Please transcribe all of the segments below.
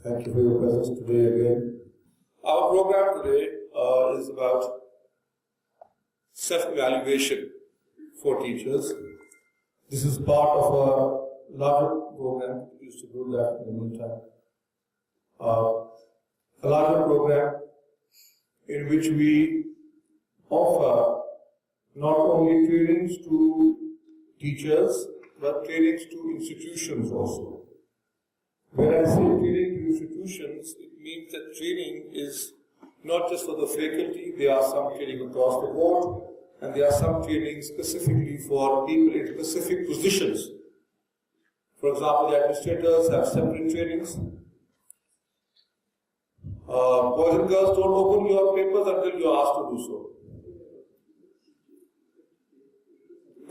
Thank you for your presence today again. Our program today is about self-evaluation for teachers. This is part of a larger program. We used to do that in the meantime. A larger program in which we offer not only trainings to teachers, but trainings to institutions also. When I say training to institutions, it means that training is not just for the faculty, there are some training across the board, and there are some training specifically for people in specific positions. For example, the administrators have separate trainings. Boys and girls, don't open your papers until you are asked to do so.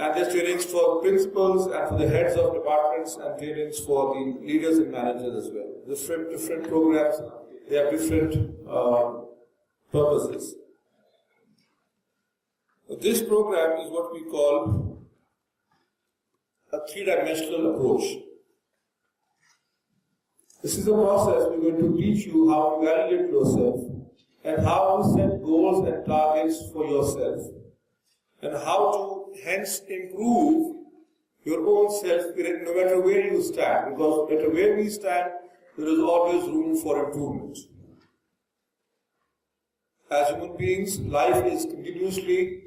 And there's trainings for principals and for the heads of departments and trainings for the leaders and managers as well. Different programs, they have different purposes. This program is what we call a three-dimensional approach. This is a process we're going to teach you how to evaluate yourself and how to set goals and targets for yourself and how to hence improve your own self no matter where you stand, because no matter where we stand, there is always room for improvement. As human beings, life is continuously,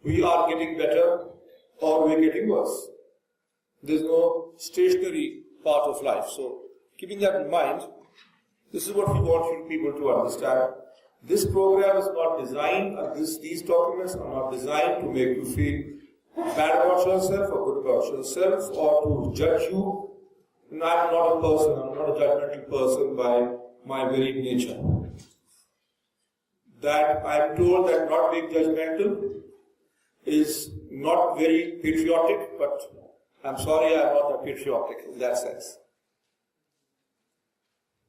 we are getting better or we're getting worse. There's no stationary part of life. So, keeping that in mind, this is what we want people to understand. This program is not designed, these documents are not designed to make you feel bad about yourself or good about yourself or to judge you. And I'm not a person, I'm not a judgmental person by my very nature. That I'm told that not being judgmental is not very patriotic, but I'm sorry, I'm not that patriotic in that sense.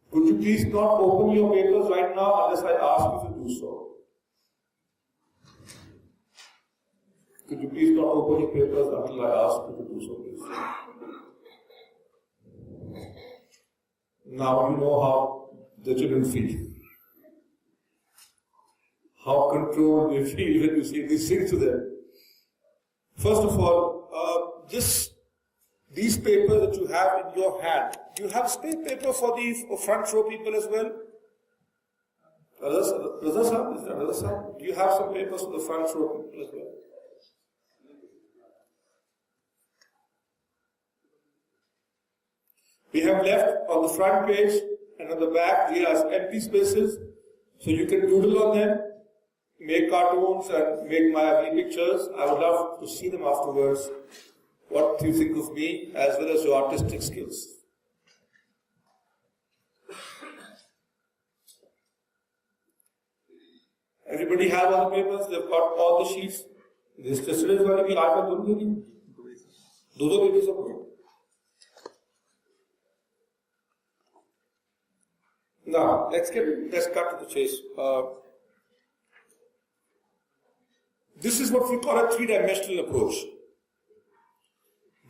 Could you please not open your papers right now unless I ask you to do so? Could you please not open your papers until I ask you to do so, please? Now you know how the children feel. How controlled they feel when you say these things to them. First of all, these papers that you have in your hand, do you have spare paper for the front row people as well? Do you have some papers for the front row people as well? We have left on the front page and on the back there are empty spaces, so you can doodle on them, make cartoons and make my ugly pictures. I would love to see them afterwards. What do you think of me as well as your artistic skills? Everybody have all the papers, they've got all the sheets. This yesterday is going to be two papers of it. Now, let's cut to the chase. This is what we call a three-dimensional approach.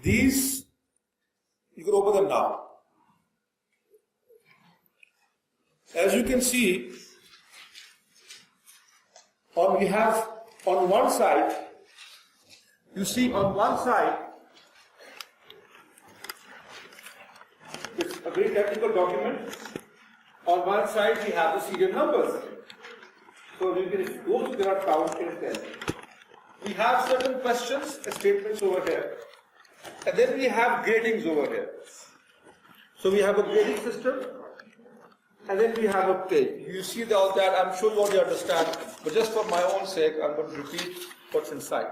These, you can open them now. As you can see, we have on one side, you see on one side, it's a very technical document. On one side we have the serial numbers. So you can, those you cannot count in 10. We have certain questions and statements over here. And then we have gradings over here. So we have a grading system, and then we have a page. You see all that, I'm sure you already understand, but just for my own sake, I'm going to repeat what's inside.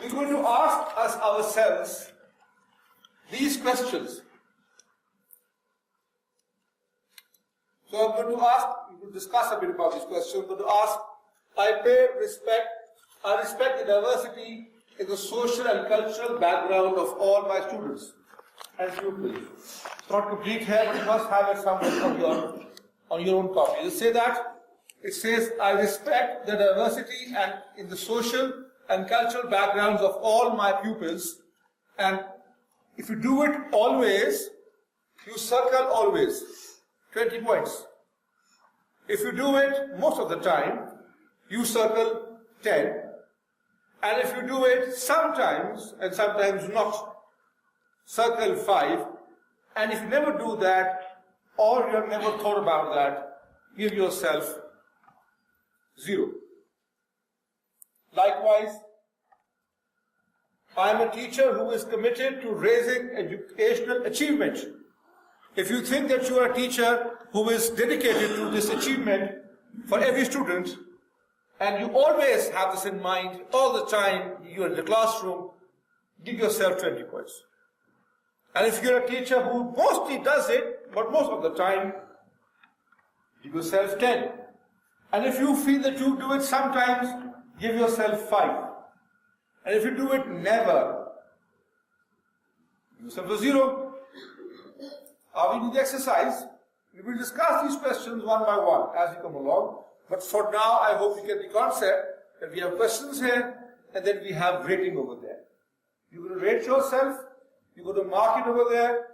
We're going to ask ourselves these questions. So I'm going to ask, we will discuss a bit about these questions. I'm going to ask, I respect the diversity in the social and cultural background of all my students and pupils. It's not complete here, but you must have it somewhere on your own copy. You say that? It says, I respect the diversity and in the social and cultural backgrounds of all my pupils And if you do it always, you circle always, 20 points. If you do it most of the time, you circle 10. And if you do it sometimes and sometimes not, circle 5. And if you never do that, or you have never thought about that, give yourself 0. Likewise, I am a teacher who is committed to raising educational achievement. If you think that you are a teacher who is dedicated to this achievement for every student, and you always have this in mind all the time, you're in the classroom, give yourself 20 points. And if you're a teacher who mostly does it, but most of the time, give yourself 10. And if you feel that you do it sometimes, give yourself 5. And if you do it never, give yourself a 0. Are we doing the exercise? We will discuss these questions one by one as we come along. But for now, I hope you get the concept that we have questions here and then we have rating over there. You're going to rate yourself. You're going to mark it over there.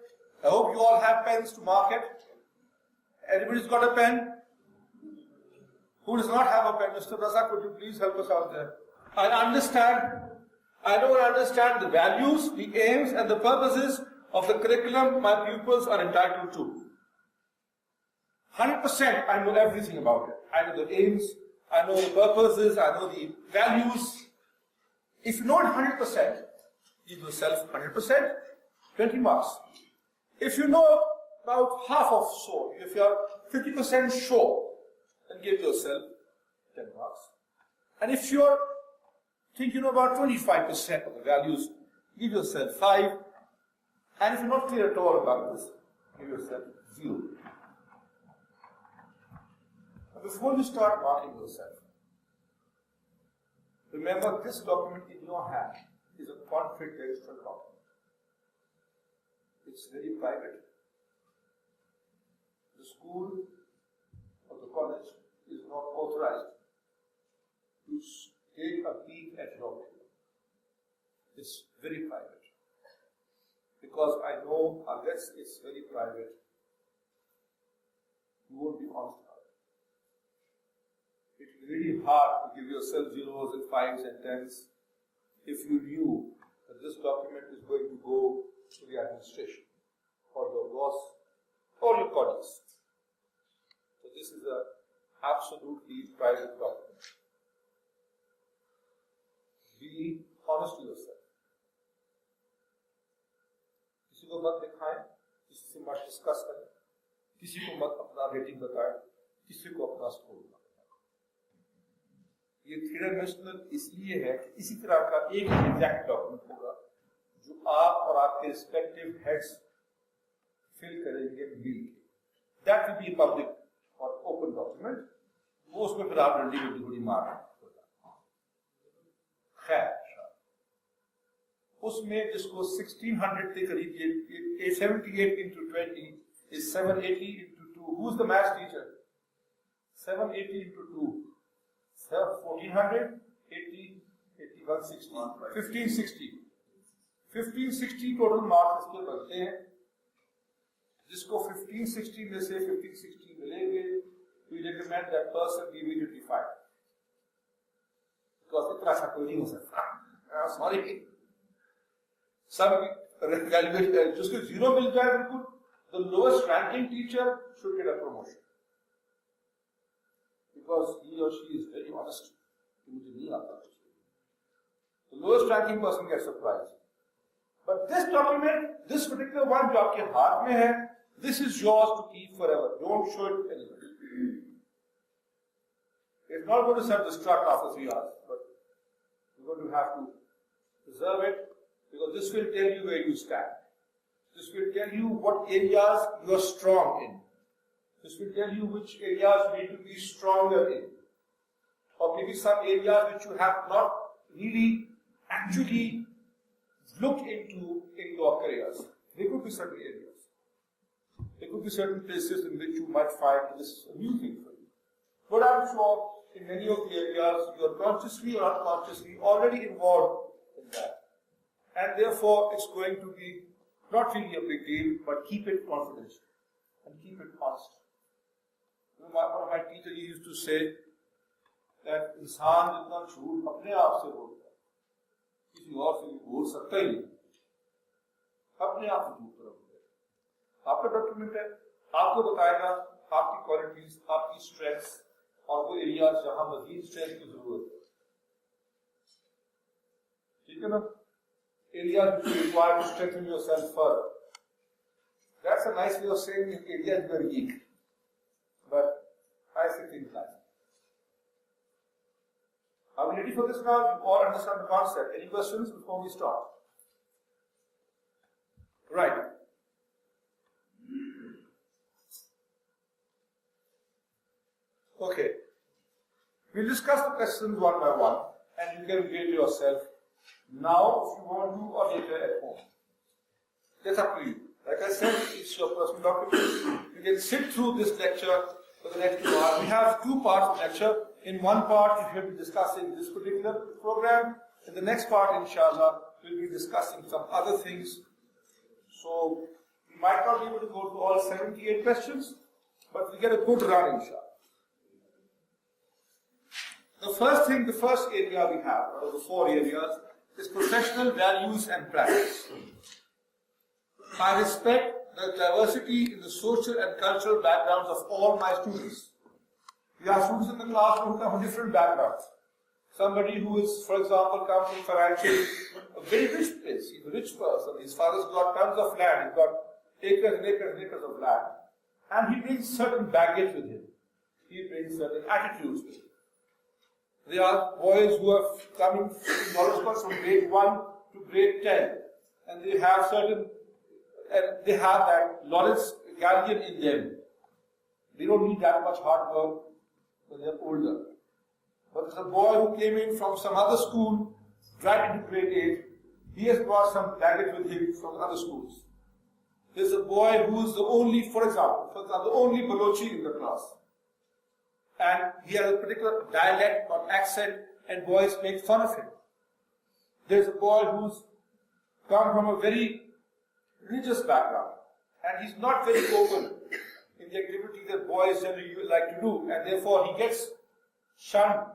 I hope you all have pens to mark it. Everybody's got a pen? Who does not have a pen? Mr. Razak, could you please help us out there? I don't understand the values, the aims and the purposes of the curriculum my pupils are entitled to. 100% I know everything about it. I know the aims, I know the purposes, I know the values. If you know it 100%, give yourself 100%, 20 marks. If you know about half of so, if you are 50% sure, then give yourself 10 marks. And if you think you know about 25% of the values, give yourself 5. And if you're not clear at all about this, give yourself 0. Before you start marking yourself, remember this document in your hand is a confidential document. It's very private. The school or the college is not authorized to take a peek at your document. It's very private. Because I know unless it's very private, you won't be honest about it. It's really hard to give yourself 0s and 5s and 10s if you knew that this document is going to go to the administration or your boss or your colleagues. So this is an absolutely private document. Be honest to yourself. किसी को मत दिखाएं, किसी से मत discuss करें, किसी को मत अपना रेटिंग बताएं, किसी को अपना स्कोर बताएं। ये 3-dimensional इसलिए है कि इसी तरह का एक एग्जैक्ट डॉक्यूमेंट होगा जो आप और आपके रिस्पेक्टिव हेड्स फिल करेंगे मिलके। दैट विल बी पब्लिक और ओपन डॉक्यूमेंट। वो उसमें फिर आप डंडी में थोड़ी मार होगा। खैर, उसमें जिसको 1600 के करीब ये 78 into 20 is 780 into 2. Who's the maths teacher? 780 into 2. 1400, 80, 81, 60, 1560. 1560 total marks इसके बनते हैं, जिसको 1560 में से 1560 मिलेंगे, we recommend that person be immediately fired. Because इतना सा कोई नहीं हो सकता. Sorry. Some जिसको 0 मिल जाए बिल्कुल, the lowest ranking teacher should get a promotion. Because he or she is very honest. The lowest ranking person gets a prize. But this document, this particular one जो आपके हाथ में है, this is yours to keep forever. Don't show it to anybody. It's not going to self-destruct after 3 hours, but you're going to have to preserve it, because this will tell you where you stand. This will tell you what areas you are strong in. This will tell you which areas you need to be stronger in. Or maybe some areas which you have not really actually looked into in your careers. There could be certain areas. There could be certain places in which you might find this is a new thing for you. But I'm sure in many of the areas you are consciously or unconsciously already involved in that. and therefore it's going to be not really a big deal, but keep it confidential and keep it honest. One of my teachers used to say that इंसान जितना झूठ अपने आप से बोलता है, किसी और से बोल सकता ही नहीं, अपने आप से झूठ पर बोलता है। आपका डॉक्यूमेंट है, आपको बताएगा आपकी क्वालिटीज, आपकी स्ट्रेंथ्स और वो एरियाज जहां मजीद स्ट्रेंथ की जरूरत है। ठीक है ना? Areas which you require to strengthen yourself further. That's a nice way of saying in areas you are weak. But I say things like that. Are we ready for this now? You all understand the concept. Any questions before we start? Right. Okay. We'll discuss the questions one by one and you can grade yourself. Now, if you want to or later at home, that's up to you. Like I said, it's your personal document. You can sit through this lecture for the next 2 hours. We have 2 parts of lecture. In one part, we will be discussing this particular program. In the next part, inshallah, we'll be discussing some other things. So, we might not be able to go to all 78 questions, but we get a good run, inshallah. The first area we have, out of the 4 areas, is professional values and practice. I respect the diversity in the social and cultural backgrounds of all my students. We have students in the class who come from different backgrounds. Somebody who is, for example, comes from financially a very rich place. He's a rich person. His father's got tons of land. He's got acres and acres and acres of land. And he brings certain baggage with him. He brings certain attitudes with him. There are boys who are coming in knowledge course from grade 1 to grade 10, and they have that knowledge guardian in them. They don't need that much hard work when they're older. But there's a boy who came in from some other school, right into grade 8. He has brought some baggage with him from other schools. There's a boy who is the only, for example, the only Balochi in the class. And he has a particular dialect or accent, and boys make fun of him. There's a boy who's come from a very religious background, and he's not very open in the activity that boys generally like to do, and therefore he gets shunned.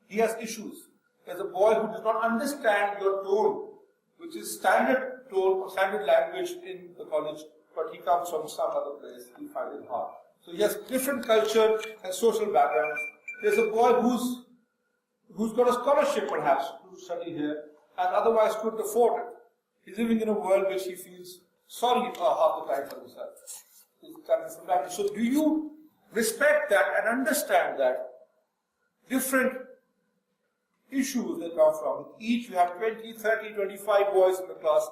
He has issues. There's a boy who does not understand your tone, which is standard tone or standard language in the college, but he comes from some other place. He finds it hard. So he has different culture and social backgrounds. There's a boy who's got a scholarship perhaps to study here and otherwise couldn't afford it. He's living in a world which he feels sorry half the time for himself. So do you respect that and understand that different issues that come from each? You have 20, 30, 25 boys in the class,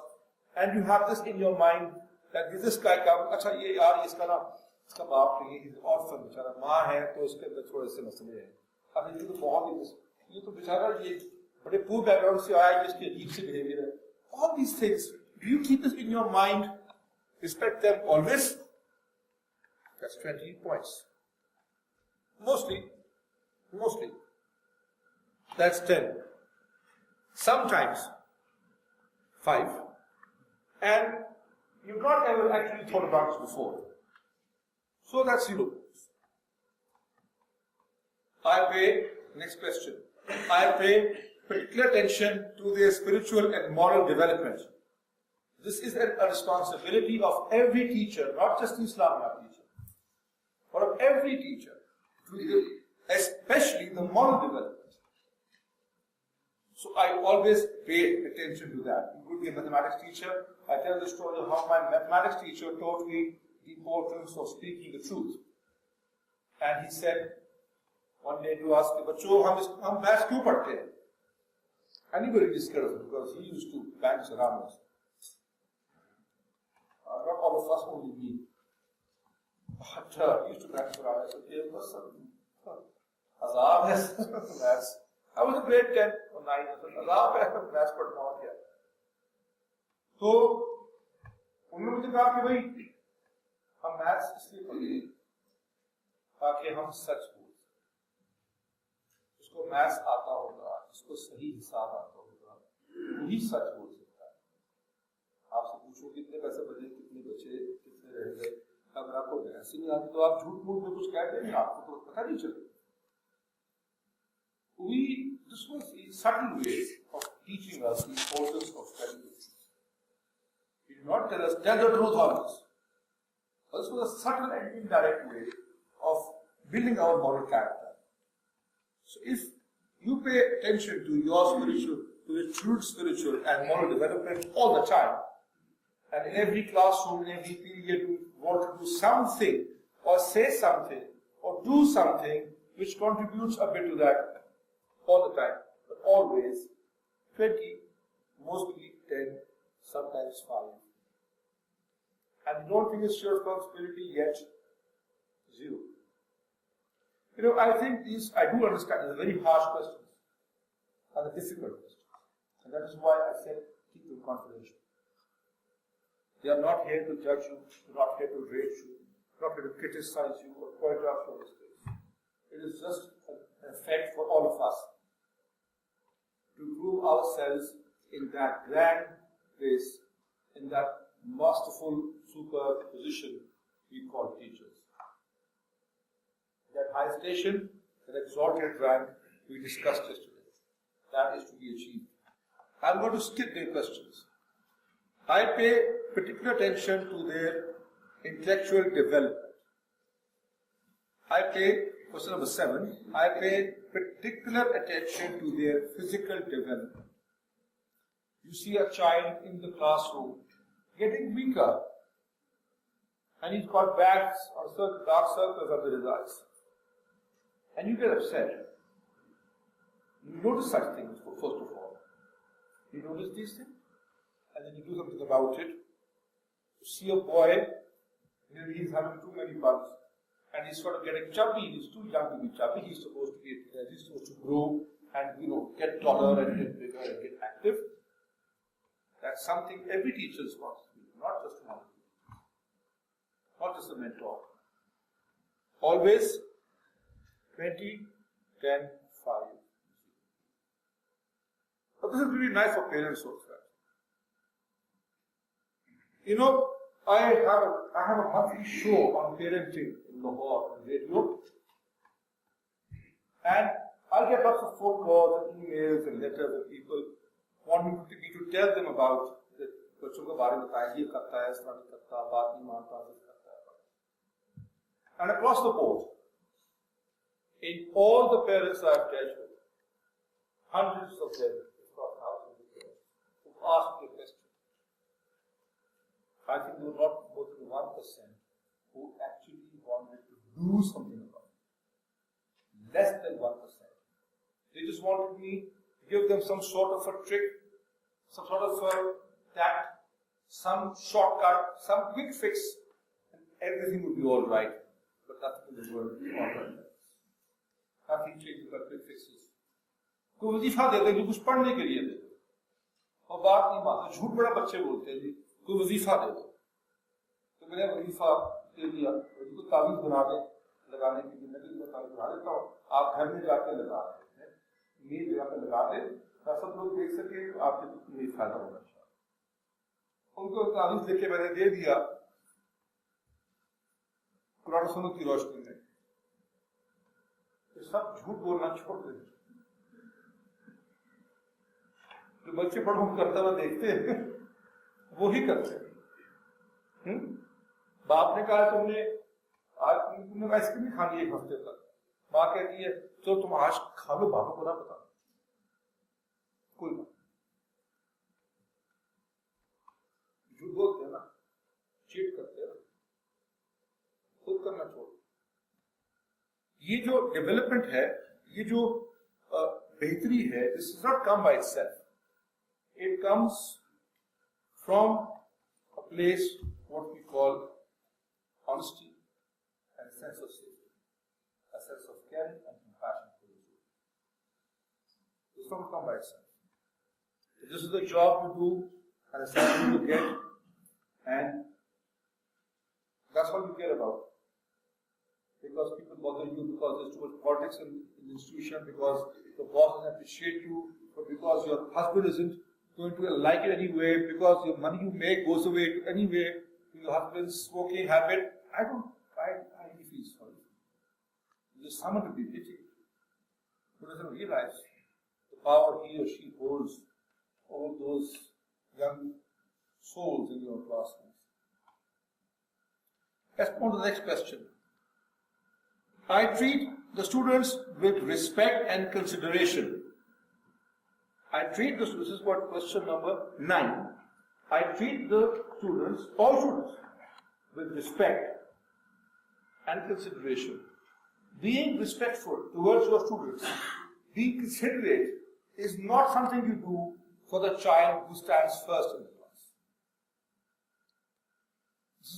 and you have this in your mind that this guy comes, अच्छा ये यार इसका ना इसका बाप नहीं है, orphan बेचारा, माँ है तो उसके अंदर थोड़े से मसले हैं। अब ये तो बहुत ये तो बेचारा ये बड़े poor background से आया है, जिसकी अजीब सी behavior है। All these things, do you keep this in your mind? Respect them always? That's 20 points. Mostly. That's 10. Sometimes 5. And you've not ever actually thought about this before. So that's 0. Next question. I pay particular attention to their spiritual and moral development. This is a responsibility of every teacher, not just the Islamic teacher, but of every teacher, especially the moral development. So I always pay attention to that. You could be a mathematics teacher. I tell the story of how my mathematics teacher taught me the importance of speaking the truth. And he said one day to us, "Bachcho, hum maths kyun padhte hain?" Anybody is scared of it because he used to bang his around us. Not all of us, only me. But he used to bang his around us. It was some azab maths. I was a grade 10 or 9 or something. azab hai maths padhna ho gaya. तो उन्होंने मुझे कहा कि भाई हम maths इसलिए पढ़ते ताकि हम सच बोल सकें। उसको मैथ्स आता होगा, उसको सही हिसाब आता होगा, वही सच बोल सकता है। पूछो कितने पैसे बचे, कितने बचे, कितने रह गए, अगर आपको गैस ही नहीं आती तो आप झूठ मूठ में कुछ कह देंगे, आपको तो पता नहीं चलेगा. This was a subtle way of teaching us the importance of studying. He did not tell us, tell the truth always. This was a subtle and indirect way of building our moral character. So if you pay attention to your spiritual, to your children's spiritual and moral development all the time, and in every classroom, in every period, you want to do something, or say something, or do something which contributes a bit to that all the time, but always 20, mostly 10, sometimes 5. And you don't think it's your responsibility yet? 0. You know, I think these, I do understand, these are very harsh questions, and a difficult questions. And that is why I said keep them confidential. They are not here to judge you, they are not here to rate you, not here to criticize you or point out your mistakes. It is just an effect for all of us to prove ourselves in that grand place, in that masterful super position we call teachers. That high station, that exalted rank we discussed yesterday, that is to be achieved. I'm going to skip their questions. I pay particular attention to their intellectual development. I pay, question number 7, I pay particular attention to their physical development. You see a child in the classroom getting weaker, and he's got bags or dark circles under his eyes, and you get upset. You notice such things, first of all. You notice these things, and then you do something about it. You see a boy, maybe he's having too many buns, and he's sort of getting chubby. He's too young to be chubby. He's supposed to grow and get taller and get bigger and get active. That's something every teacher wants to do, not just one, not just a mentor. Always 20, 10, 5. But this is really nice for parents also. You know, I have a monthly show on parenting in Lahore on radio, and I get lots of phone calls and emails and letters and people wanting me to tell them about the बच्चों के बारे में बताएं, ये करता है, इस तरह नहीं करता, बात नहीं मानता, ऐसे करता है. And across the board, in all the parents I've dealt with, hundreds of them, if not thousands of them, who've asked me a question, I think there were not more than 1% who actually wanted to do something about it. Less than 1%. They just wanted me to give them some sort of a trick, some sort of a tact, some shortcut, some quick fix, and everything would be all right. But nothing in the world is all right. Nothing changes but quick fixes. कोई वजीफा दे दे, कुछ पढ़ने के लिए दे दो, और बात नहीं मानते, झूठ बड़ा बच्चे बोलते हैं जी, कोई वजीफा दे दो, तो मैंने वजीफा दे दिया, उसको तावीज़ बना दे, लगाने की जिंदगी में तावीज़ बना देता हूँ, आप घर में जाकर लगा दें, मेरी जगह पे लगा दें, सब लोग देख सके, आपके लिए फायदा होगा. उनको तावीज़ लेके मैंने दे दिया, कुरान सुन्नत की रोशनी में, तो सब झूठ बोलना छोड़ दें. जो बच्चे पढ़ो करता हुआ देखते हैं, वो ही करते हैं. बाप ने कहा तुमने आइसक्रीम खानी 1 हफ्ते तक, माँ कहती है तो तुम आज खा लो, बाबा को ना बता, कोई बात. झूठ बोलते हैं ना, चीट करते हैं ना, खुद करना छोड़. ये जो डेवलपमेंट है, ये जो बेहतरी है, this is not come by itself. It comes from a place what we call honesty and a sense of safety, a sense of caring and compassion for the children. It's not come by itself. This is the job you do and a salary you get, and that's all you care about. Because people bother you, because there's too much politics in the institution, because the boss doesn't appreciate you, but because your husband isn't going to like it anyway because your money you make goes away anyway. Your husband's smoking habit. I really feel sorry. There's someone to be pitied who doesn't realize the power he or she holds over those young souls in your classrooms. Let's go on to the next question. I treat the students with respect and consideration. I treat the students, this is what question number 9. I treat the students, all students, with respect and consideration. Being respectful towards your students, being considerate is not something you do for the child who stands first in the class. This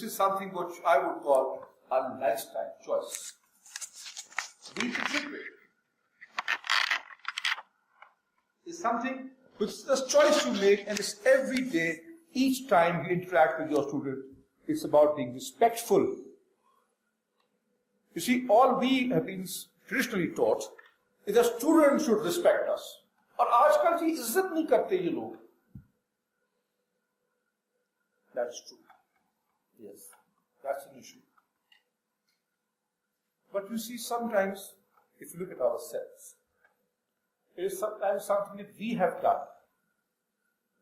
is something which I would call a lifestyle choice. Being considerate is something which is a choice you make, and it's every day, each time you interact with your student. It's about being respectful. You see, all we have been traditionally taught is that students should respect us. और आजकल जी इज्जत नहीं करते ये लोग. That's true. Yes, that's an issue. But you see, sometimes, if you look at ourselves, it is sometimes something that we have done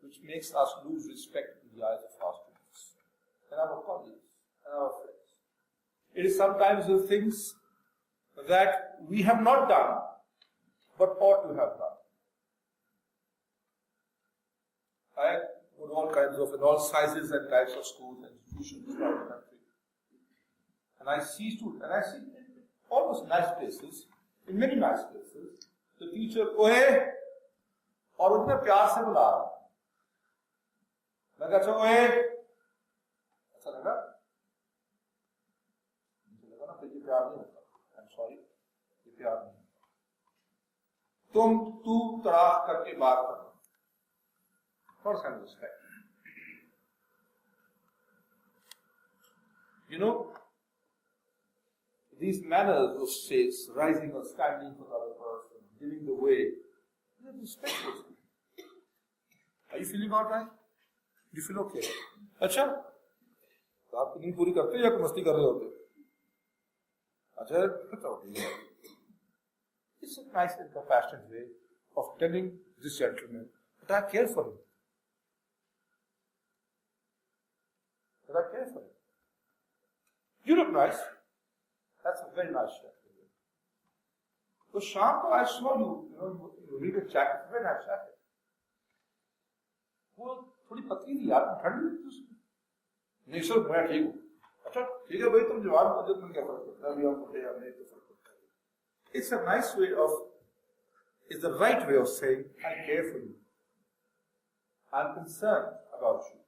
which makes us lose respect in the eyes of our students and our colleagues and our friends. It is sometimes the things that we have not done but ought to have done. I go to all kinds of, in all sizes and types of schools and institutions throughout the country. And I see students, and I see in almost nice places, in many nice places, the teacher, ओए, और उतने प्यार से बुला रहा. मैं कहता हूँ, ओए, अच्छा लगा? मुझे लगा ना, फिर ये प्यार नहीं होता. I'm sorry, ये प्यार नहीं होता. तू तड़ाक करके बात कर. What kind of respect? You know, these manners of states, rising or standing for the other person, giving the way, they're respectful. Are you feeling all right? Do you feel okay? अच्छा, तो आप नींद पूरी करते या मस्ती कर रहे होते? अच्छा, ठीक है. It's a nice and compassionate way of telling this gentleman that I care for him. That I care for him. You look nice. That's a very nice shirt. So शाम को I saw you, you read a jacket, very nice jacket. वो थोड़ी पतली थी यार, ठंड लगी उसकी. नहीं सर, मैं ठीक हूँ. अच्छा, ठीक है भाई, तुम जवान हो, तुम क्या फर्क पड़ता है? अभी हम मोटे या नहीं तो फर्क पड़ता है. It's a nice way of, it's the right way of saying, I care for you. I'm concerned about you.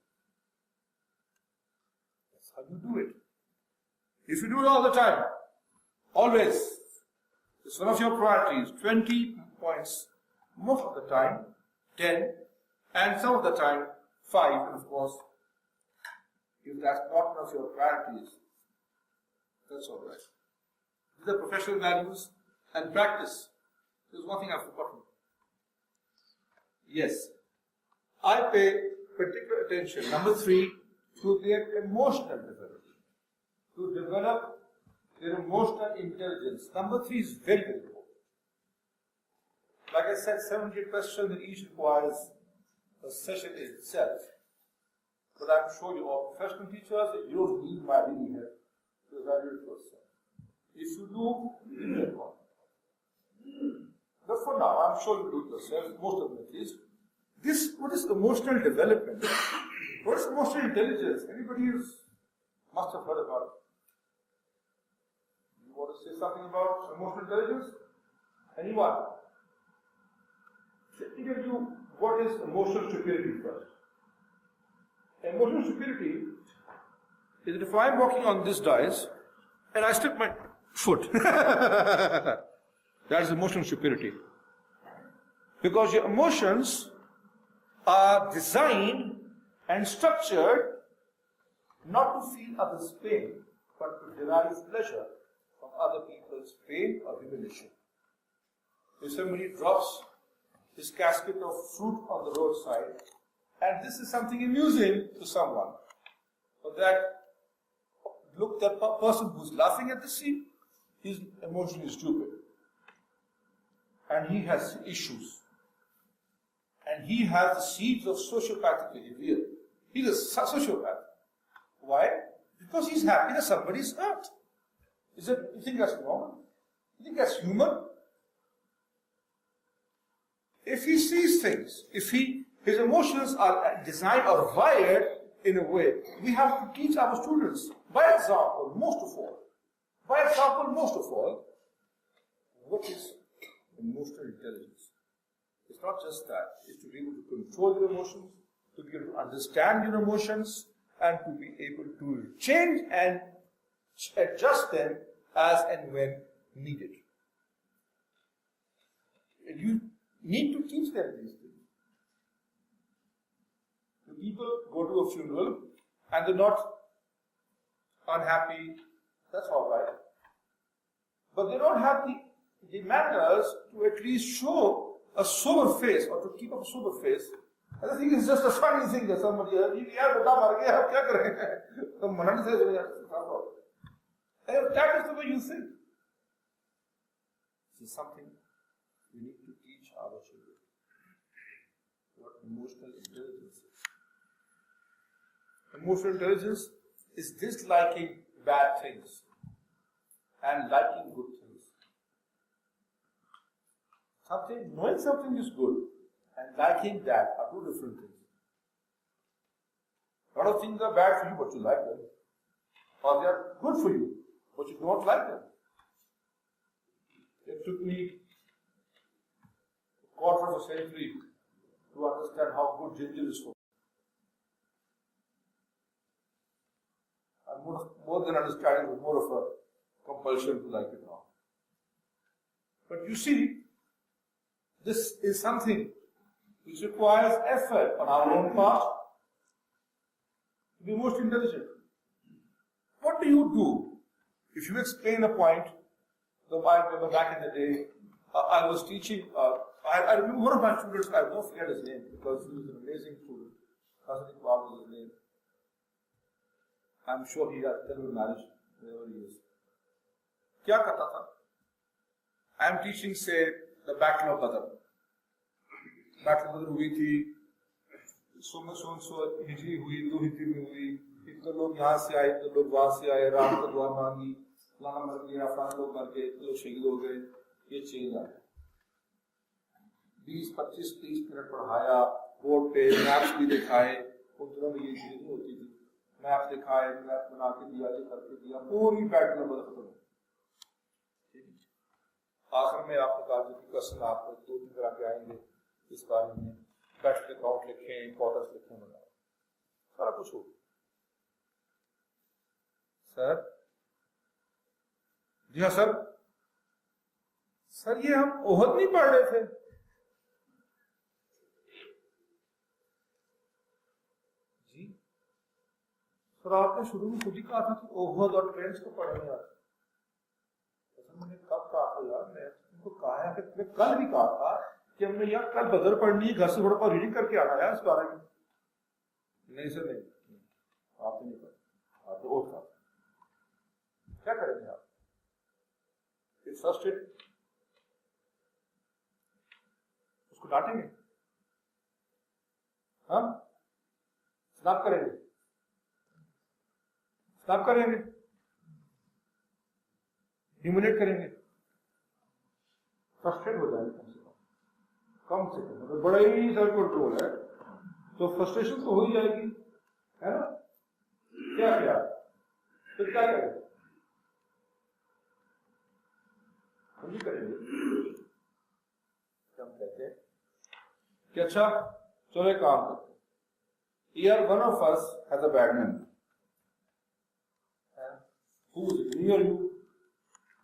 That's how you do it. If you do it all the time, always, it's one of your priorities, 20 points, most of the time, 10, and some of the time, 5, and of course, if that's not one of your priorities, that's all right. These are professional values and practice. There's one thing I've forgotten. Yes, I pay particular attention, number 3, to their emotional development. To develop their emotional intelligence. Number 3 is very, very important. Like I said, 70 questions and each requires a session in itself. But I'm sure you are professional teachers, you don't need my really help to evaluate yourself. If you do, give me a call. But for now, I'm sure you do it yourself, most of them at least. What is emotional development? What is emotional intelligence? Anybody must have heard about it. You want to say something about emotional intelligence? Anyone? Let me tell you what is emotional stupidity first. Emotional stupidity is that if I'm walking on this dais and I slip my foot, that is emotional stupidity. Because your emotions are designed and structured not to feel others' pain, but to derive pleasure from other people's pain or humiliation. If somebody drops this casket of fruit on the roadside, and this is something amusing to someone. But that person who's laughing at the scene, he's emotionally stupid. And he has issues. And he has the seeds of sociopathic behavior. He's a sociopath. Why? Because he's happy that somebody's hurt. You think that's normal? You think that's human? If he sees things, his emotions are designed or wired in a way, we have to teach our students, by example, most of all, what is emotional intelligence? It's not just that. It's to be able to control your emotions, to be able to understand your emotions, and to be able to change and adjust them as and when needed. And you need to teach them these things. The people go to a funeral and they're not unhappy, that's all right. But they don't have the manners to at least show a sober face or to keep up a sober face. And I think it's just a funny thing that somebody else, that is the way you think. This is something we need to teach our children. What emotional intelligence is. Emotional intelligence is disliking bad things and liking good things. Knowing something is good and liking that are two different things. A lot of things are bad for you, but you like them. Or they are good for you, but you don't like them. It took me a quarter of a century to understand how good ginger is for me. And more than understanding, it was more of a compulsion to like it now. But you see, this is something which requires effort on our own part to be most intelligent. What do you do if you explain a point? I remember back in the day, I was teaching, I remember one of my students, I don't forget his name because he was an amazing student. Hassan Iqbal was his name. I'm sure he has terrible marriage, wherever he is. Kya karta tha? I am teaching, say, the Battle of Badr. Battle of Badr हुई थी, so हिजरी हुई, 2 हिजरी में हुई, इतने लोग यहाँ से आए, इतने लोग वहाँ से आए, राम को दुआ मांगी, फलाना मर गया, फलाना लोग मर गए, इतने लोग शहीद हो गए, ये चेंज आ गया। 20, 25, 30 मिनट पढ़ाया, बोर्ड पे मैप्स भी दिखाए, उन दिनों में ये चीजें नहीं होती थी, मैप्स दिखाए, मैप बना के दिया, ये करके दिया, पूरी बैटल में खत्म हो। आखिर में आपने कहा कि क्वेश्चन आप 2-3 करा के आएंगे इस बारे में, बैटल अकाउंट लिखें, इंपॉर्टेंस लिखें, सारा कुछ हो। सर, जी हाँ सर, ये हम ओहद नहीं पढ़ रहे थे। जी सर, आपने शुरू में खुद ही कहा था कि ओहद और ट्रेंड्स को पढ़ेंगे आज। मैंने कब कहा था यार, मैं तुमको कहा है कि मैं कल भी कहा था कि हमने यार कल बदर पढ़नी है, घर से थोड़ा बहुत रीडिंग करके आना है इस बारे में। नहीं सर, नहीं, आपने नहीं पढ़ा, आप तो और था। क्या करेंगे आप? इट्स फ्रस्ट्रेटेड, उसको डांटेंगे, हम स्नैप करेंगे, ह्यूमिलेट करेंगे, फ्रस्ट्रेट हो जाएंगे कम से कम, अगर बड़ा ही सेल्फ कंट्रोल है तो फ्रस्ट्रेशन तो हो ही जाएगी, है ना? क्या फिर क्या करेंगे? हम भी करेंगे। हम कहते हैं कि अच्छा चलो एक काम करते हैं, यार one of us has a bad man, who is it, me और यू?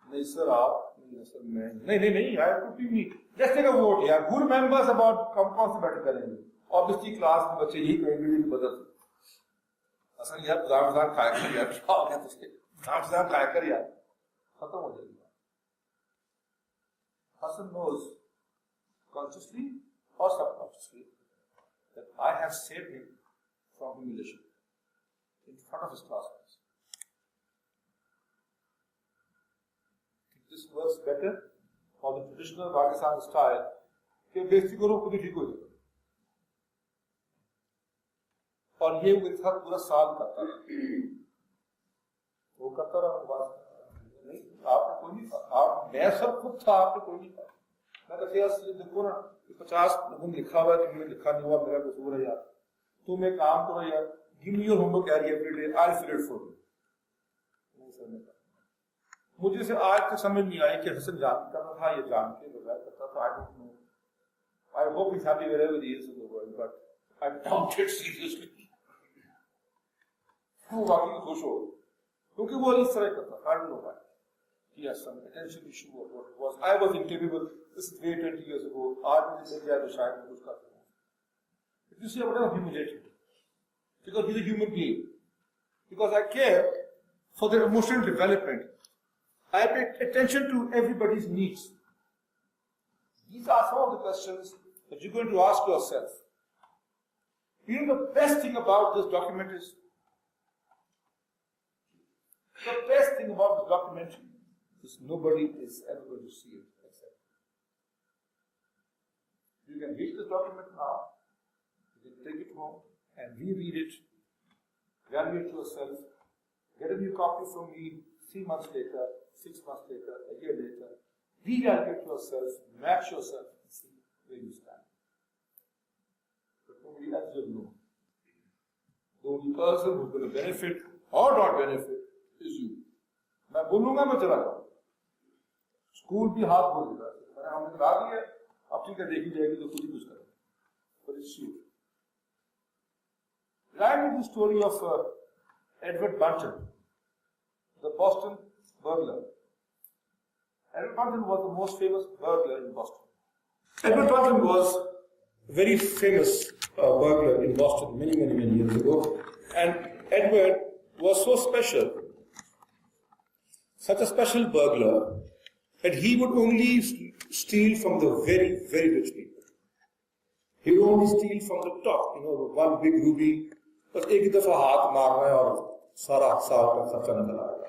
नहीं सर आप, नहीं सर मैं, नहीं I to be me. Just take a vote यार, हु रिमेंबर्स अबाउट कौन से बैटल करेंगे? ऑब्वियसली क्लास में बच्चे यही कहेंगे कि बदल असल यार दाम खाया कर यार, क्या हो गया तुझे, दाम खाया कर यार, खत्म हो जाएगी। Hassan knows consciously or subconsciously, that I have saved him from humiliation in front of his classmates. This works better for the traditional Pakistan style. कि बेइज्जती करो खुद ही ठीक हो जाए. और ये मेरे साथ पूरा साल करता रहा. वो करता रहा बात नहीं. आपने कोई नहीं था. आप मैं सब खुद था. आपने कोई नहीं था. मैं तो यार देखो ना 50 लोगों ने लिखा हुआ है. तुमने लिखा नहीं हुआ. मेरा कसूर है यार. तुम एक काम करो यार. Give me your homework area every day. I'll fill it for you. मुझे से आज तक समझ नहीं आई कि हसन जान कर रहा था ये जान के बगैर करता था. I don't know. I hope he's happy wherever he is in the world, but I doubt it seriously. वो वाकई खुश हो क्योंकि वो इस तरह करता था. I don't know why. He has some attention issue or what it was. I was incapable. This is 20 years ago. आज मुझे मिल जाए तो शायद मैं कुछ कर सकूं. If you see, I would have humiliated him because he's a human being. Because I care for their emotional development. I pay attention to everybody's needs. These are some of the questions that you're going to ask yourself. You know, the best thing about this document is nobody is ever going to see it except you. You can read this document now, you can take it home and reread it, value it yourself, get a new copy from me 3 months later, 6 months later, a year later, re-evaluate yourself, match yourself, and see where you stand. But nobody else will know. The only person who's going to benefit or not benefit is you. मैं बोलूंगा मैं चला जाऊंगा. School भी हाथ बोलेगा. मैंने हमने ला दिया. अब ठीक है देखी जाएगी तो खुद ही कुछ करेंगे. But it's you. Learn the story of Edward Bunton, the Boston burglar. Edward Bunton was the most famous burglar in Boston. Edward Bunton was a very famous burglar in Boston many years ago. And Edward was so special, such a special burglar, that he would only steal from the very rich people. He would only steal from the top, the one big ruby, but एक दफा हाथ मारना है और सारा साल का खर्चा निकल आएगा.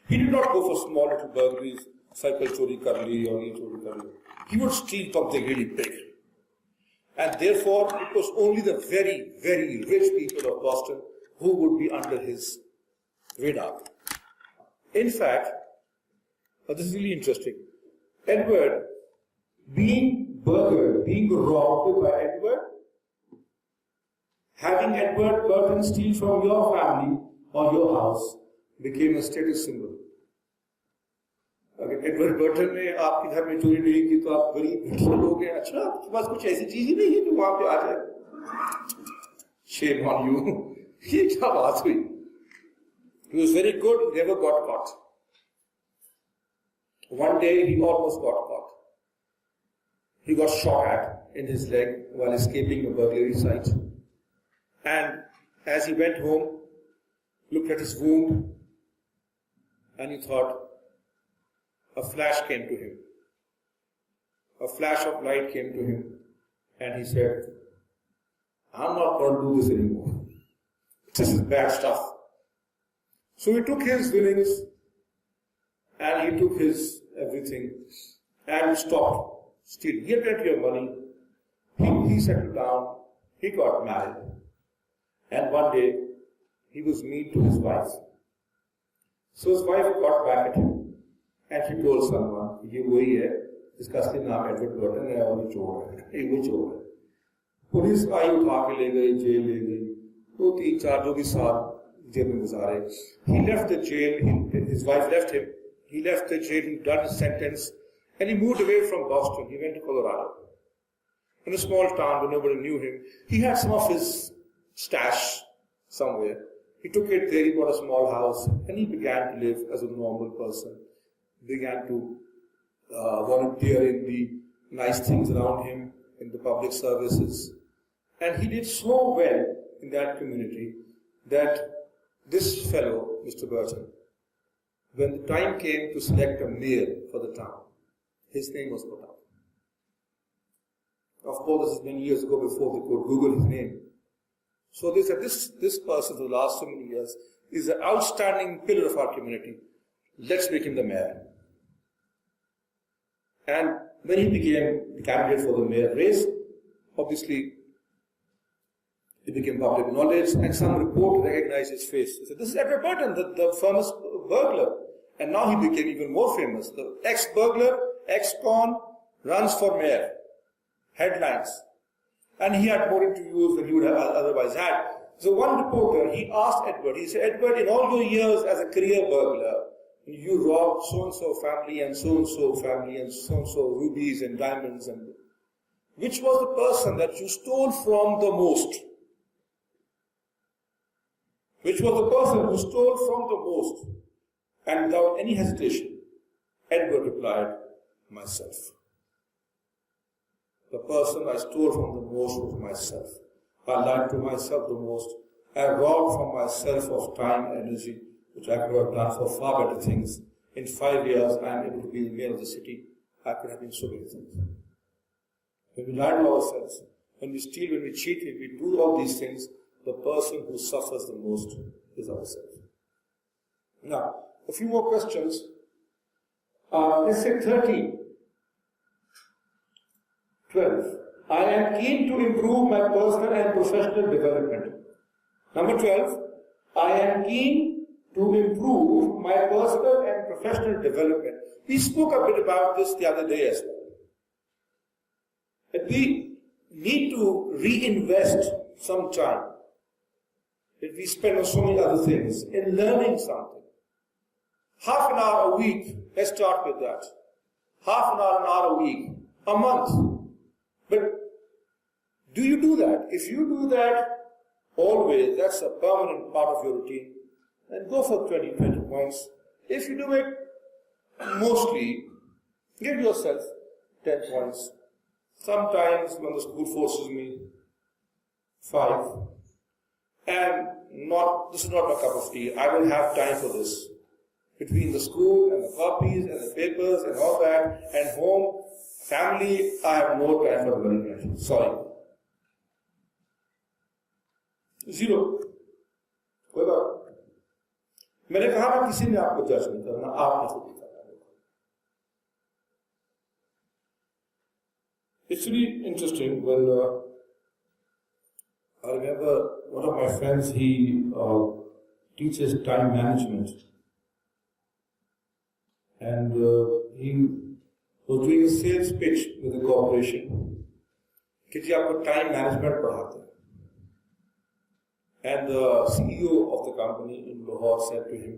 He did not go for small little burglaries, cycle चोरी कर ली और ये चोरी कर ली. He would steal something really big. And therefore, it was only the very rich people of Boston who would be under his radar. In fact, this is really interesting. Edward, being burglared, being robbed by Edward, having Edward Burton steal from your family or your house became a status symbol. अगर Edward Burton ने आपके घर में चोरी नहीं की तो आप गरीब लोग हैं. अच्छा आपके पास कुछ ऐसी चीज ही नहीं है जो वहां पे आ जाए. Shame on you. ये क्या बात हुई? He was very good, never got caught. One day he almost got caught. He got shot at in his leg while escaping a burglary site. And as he went home, looked at his wound, and he thought, a flash came to him. A flash of light came to him, and he said, I'm not going to do this anymore. This is bad stuff. So he took his winnings, and he took his everything, and stopped stealing. He had plenty of money. He settled down. He got married. And one day, he was mean to his wife. So his wife got back at him. And she told someone, ये वही है, इसका असली नाम Edward Burton है और ये चोर है, ये वही चोर है. पुलिस आई उठा के ले गई, जेल ले गई. 2-3-4 जो भी साल जेल में गुजारे. He left the jail, his wife left him. He left the jail, he done his sentence, and he moved away from Boston. He went to Colorado. In a small town where nobody knew him, he had some of his stash somewhere. He took it there, he bought a small house, and he began to live as a normal person. Began to volunteer in the nice things around him, in the public services. And he did so well in that community that this fellow, Mr. Burton, when the time came to select a mayor for the town, his name was put up. Of course, this is many years ago before they could Google his name. So they said, this person for the last so many years is an outstanding pillar of our community. Let's make him the mayor. And when he became the candidate for the mayor race, obviously it became public knowledge, and some reporter recognized his face. He said, this is Edward Burton, the famous burglar. And now he became even more famous. The ex-burglar, ex-con, runs for mayor. Headlines. And he had more interviews than he would have otherwise had. So one reporter, he asked Edward, he said, Edward, in all your years as a career burglar, you robbed so-and-so family and so-and-so family and so-and-so rubies and diamonds, and which was the person that you stole from the most? Which was the person who stole from the most? And without any hesitation, Edward replied, myself. The person I stole from the most was myself. I lied to myself the most. I robbed from myself of time and energy, which I could have done for far better things. In 5 years, I am able to be the mayor of the city. I could have been so many things. When we lie to ourselves, when we steal, when we cheat, when we do all these things, the person who suffers the most is ourselves. Now, a few more questions. Let's say 13. 12. I am keen to improve my personal and professional development. Number 12. I am keen to improve my personal and professional development. We spoke a bit about this the other day as well. That we need to reinvest some time that we spend on so many other things in learning something. Half an hour a week, let's start with that. Half an hour a week, a month. But do you do that? If you do that always, that's a permanent part of your routine, then go for 20 points. If you do it mostly, give yourself 10 points. Sometimes when the school forces me, 5. And this is not my cup of tea. I will have time for this. Between the school and the copies and the papers and all that, and home, family, I have no time for development. Sorry. 0. कोई बात मैंने कहा ना किसी ने आपको जज नहीं करना, आपने खुद करना. It's really interesting when I remember one of my friends, he teaches time management, and he was doing a sales pitch with a corporation कि जी आपको time management पढ़ाते हैं. And the CEO of the company in Lahore said to him,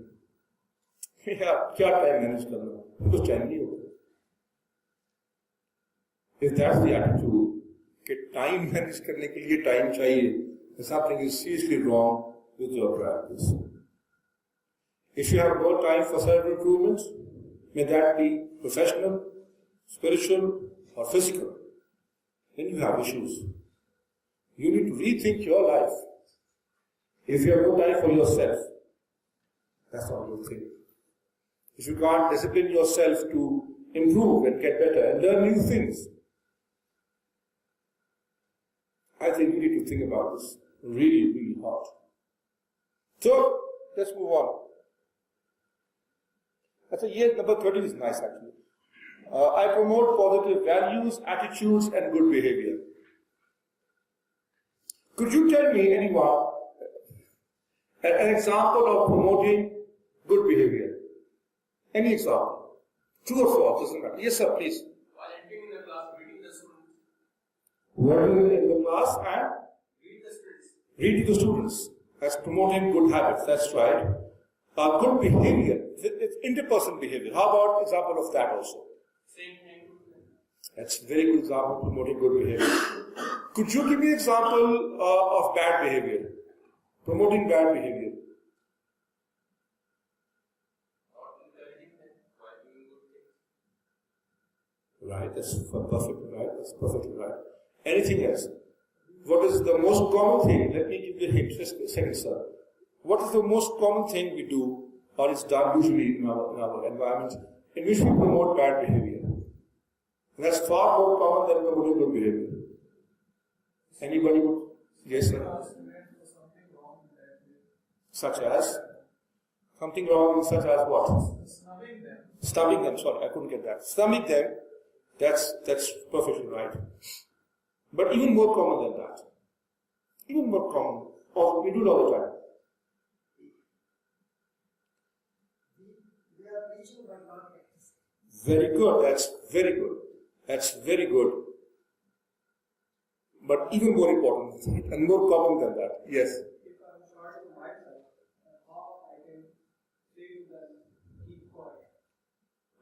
क्या time manage करना? कुछ time नहीं होता. If that's the attitude, कि time manage करने के लिए time चाहिए, then something is seriously wrong with your practice. If you have no time for self-improvement, may that be professional, spiritual, or physical, then you have issues. You need to rethink your life. If you have no time for yourself, that's not a good thing. If you can't discipline yourself to improve and get better and learn new things, I think you need to think about this really, really hard. So, let's move on. That's a year number 13 is nice actually. I promote positive values, attitudes, and good behavior. Could you tell me, anyone, an example of promoting good behavior? Any example? True or false, doesn't matter. Yes, sir, please. While entering in the class, reading the students. Working in the class and Read the students. reading the students. That's promoting good habits, that's right. Good behavior, it's interpersonal behavior. How about example of that also? Same thing. That's a very good example of promoting good behavior. Could you give me an example of bad behavior? Promoting bad behavior. Not encouraging them while doing good things. Right, that's perfectly right. That's perfectly right. Anything else? What is the most common thing? Let me give you a hint. Just a second, sir. What is the most common thing we do, or is done usually in our environment, in which we promote bad behavior? And that's far more common than promoting good behavior. Anybody would? Yes, sir. Such as? Something wrong, such as what? Snubbing them, sorry, I couldn't get that. Snubbing them, that's perfectly right. But even more common than that. Even more common. Or we do it all the time. We are preaching but not practicing. Very good, that's very good. That's very good. But even more important and more common than that. Yes. If I'm short of myself, how I can say to them, keep quiet.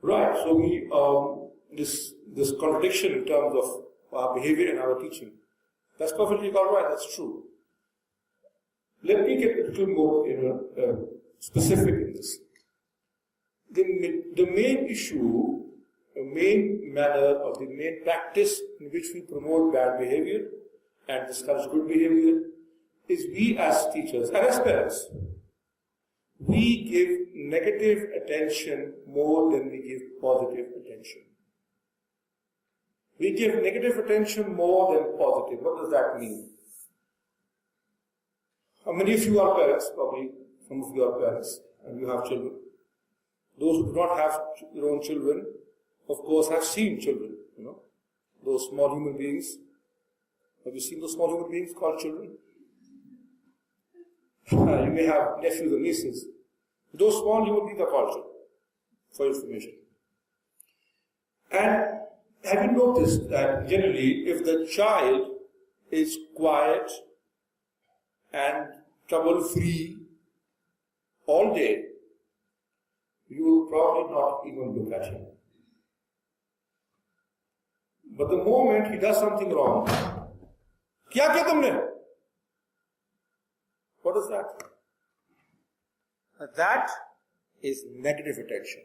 Right, so we, this contradiction in terms of our behavior and our teaching, that's perfectly all right, that's true. Let me get a little more specific in this. The main issue, the main manner or the main practice in which we promote bad behavior and discourage good behavior is we as teachers and as parents, we give negative attention more than we give positive attention. We give negative attention more than positive. What does that mean? Many of you are parents, probably some of you are parents, and you have children. Those who do not have their own children, of course, have seen children, those small human beings. Have you seen those small human beings called children? You may have nephews and nieces. Those small human beings are called children, for information. And have you noticed that generally, if the child is quiet and trouble-free all day, you will probably not even look at him. But the moment he does something wrong, kya kiya tumne? What is that? That is negative attention.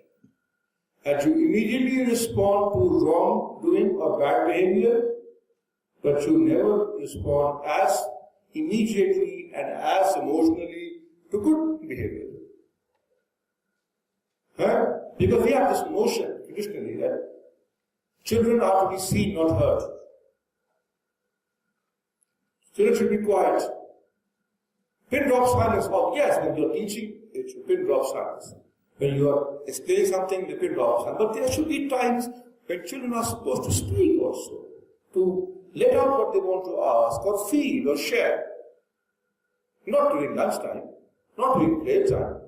And you immediately respond to wrongdoing or bad behavior, but you never respond as immediately and as emotionally to good behavior. Because we have this notion, traditionally, that children are to be seen, not heard. Children should be quiet. Pin drop silence. Oh, yes, when you are teaching, it should pin drop silence. When you are explaining something, the pin drop silence. But there should be times when children are supposed to speak also, to let out what they want to ask, or feel, or share. Not during lunchtime, not during playtime.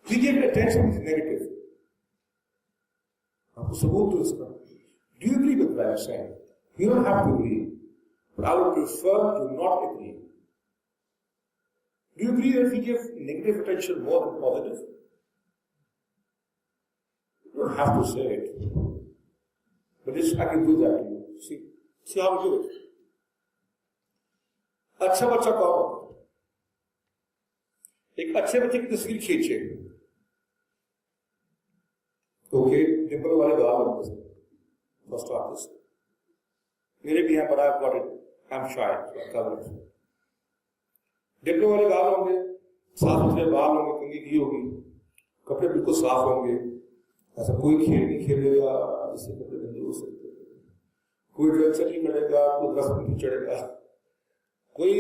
We give attention to negative. Do you agree with what I am saying? You don't have to agree. But I would prefer to not agree. Do you agree that we give negative attention more than positive? You don't have to say it. But I can do that to you. See how we do it. अच्छा बच्चा कौन होता है? एक अच्छे बच्चे की तस्वीर खींचे. Okay, dimple वाले गाल होंगे. First artist. मेरे भी यहाँ पर I've got it. I'm shy. Cover it. Dimple वाले गाल होंगे, साफ सुथरे बाल होंगे, कंघी की होगी, कपड़े बिल्कुल साफ होंगे. ऐसा कोई खेल नहीं खेलेगा जिससे कपड़े गंदे हो सकते. कोई ड्रग्स नहीं करेगा, कोई दरख्त नहीं चढ़ेगा, कोई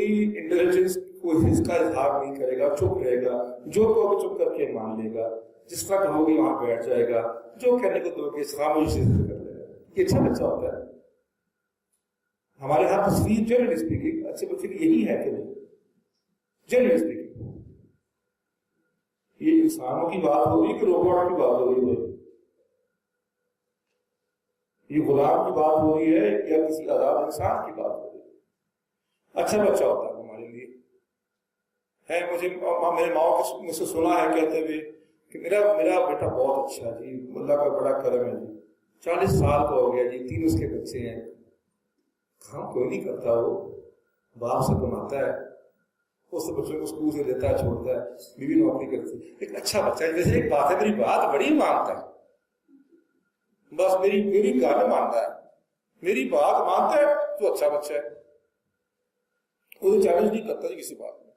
इंटेलिजेंस कोई इसका इजहार नहीं करेगा, चुप रहेगा, जो कहोगे चुप करके मान लेगा, जिस तरह कहोगे वहां बैठ जाएगा, जो कहने को दोगे खामोशी से कर लेगा. ये अच्छा बच्चा होता है. हमारे यहाँ तस्वीर जनरली स्पीकिंग अच्छे बच्चे की यही है कि नहीं? जनरली स्पीकिंग ये इंसानों की बात हो रही है कि रोबोट की बात हो रही है? ये गुलाम की बात हो रही है या किसी आजाद इंसान की बात हो रही है? अच्छा बच्चा होता है हमारे लिए है. मेरे माओ के मुझसे सुना है कहते हुए कि मेरा बेटा बहुत अच्छा जी, अल्लाह का बड़ा करम है जी, 40 साल का हो गया जी, 3 उसके बच्चे हैं, काम कोई नहीं करता, वो बाप से कमाता है, उससे बच्चों को स्कूल से लेता है, छोड़ता है, बीवी नौकरी करती है. एक अच्छा बच्चा है. वैसे एक बात है, मेरी बात बड़ी मानता है, बस मेरी गाने मानता है, मेरी बात मानता है तो अच्छा बच्चा है. कोई चैलेंज नहीं करता जी किसी बात में.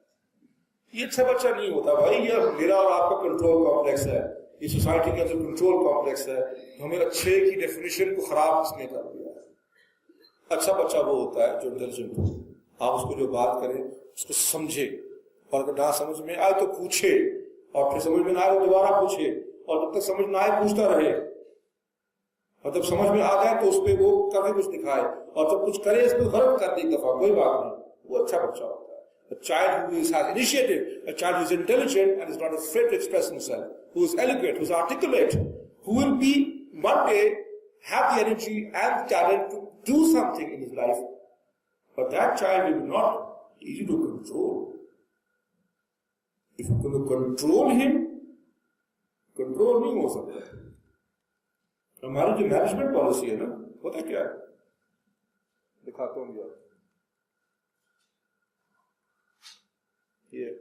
ये अच्छा बच्चा नहीं होता भाई. ये मेरा और आपका कंट्रोल कॉम्प्लेक्स है. ये सोसाइटी के अंदर कंट्रोल कॉम्प्लेक्स है. हमें अच्छे की डेफिनेशन को खराब किसने कर दिया. अच्छा बच्चा वो होता है जो इंटेलिजेंट हो। आप उसको जो बात करें उसको समझे, और अगर ना समझ में आए तो पूछे, और फिर समझ में ना आए तो दोबारा पूछे, और जब तक समझ में आए पूछता रहे, और जब समझ में आ जाए तो उस पर वो कभी कुछ दिखाए, और जब कुछ करे इस पर गलत कर दे एक दफा, कोई बात नहीं, वो अच्छा बच्चा होता है। A child who has initiative, a child who is intelligent and is not afraid to express himself, who is eloquent, who is articulate, who will be one day have the energy and the talent to do something in his life. But that child will not easy to control. If you're going to control him, control नहीं हो सकता। हमारी जो management policy है ना, पता क्या है? दिखाता हूँ यार। Here.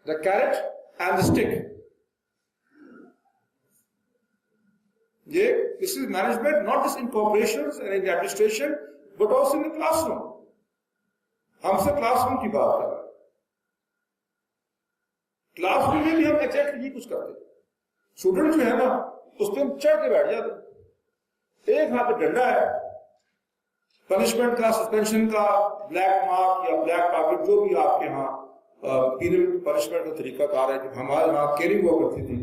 The carrot and the stick. This is management, not just in corporations and in the administration, but also in the classroom. हमसे क्लासरूम की बात कर रहे हैं। क्लासरूम में भी हम एग्जैक्टली ये कुछ करते हैं। स्टूडेंट जो है ना, उस पर हम चढ़ के बैठ जाते हैं। एक हाथ पे डंडा है, पनिशमेंट का, सस्पेंशन का, ब्लैक मार्क या ब्लैक टारगेट, जो भी आपके यहाँ पीरियड पनिशमेंट का तरीका कार है, जब हमारे यहाँ केयरिंग हुआ करती थी।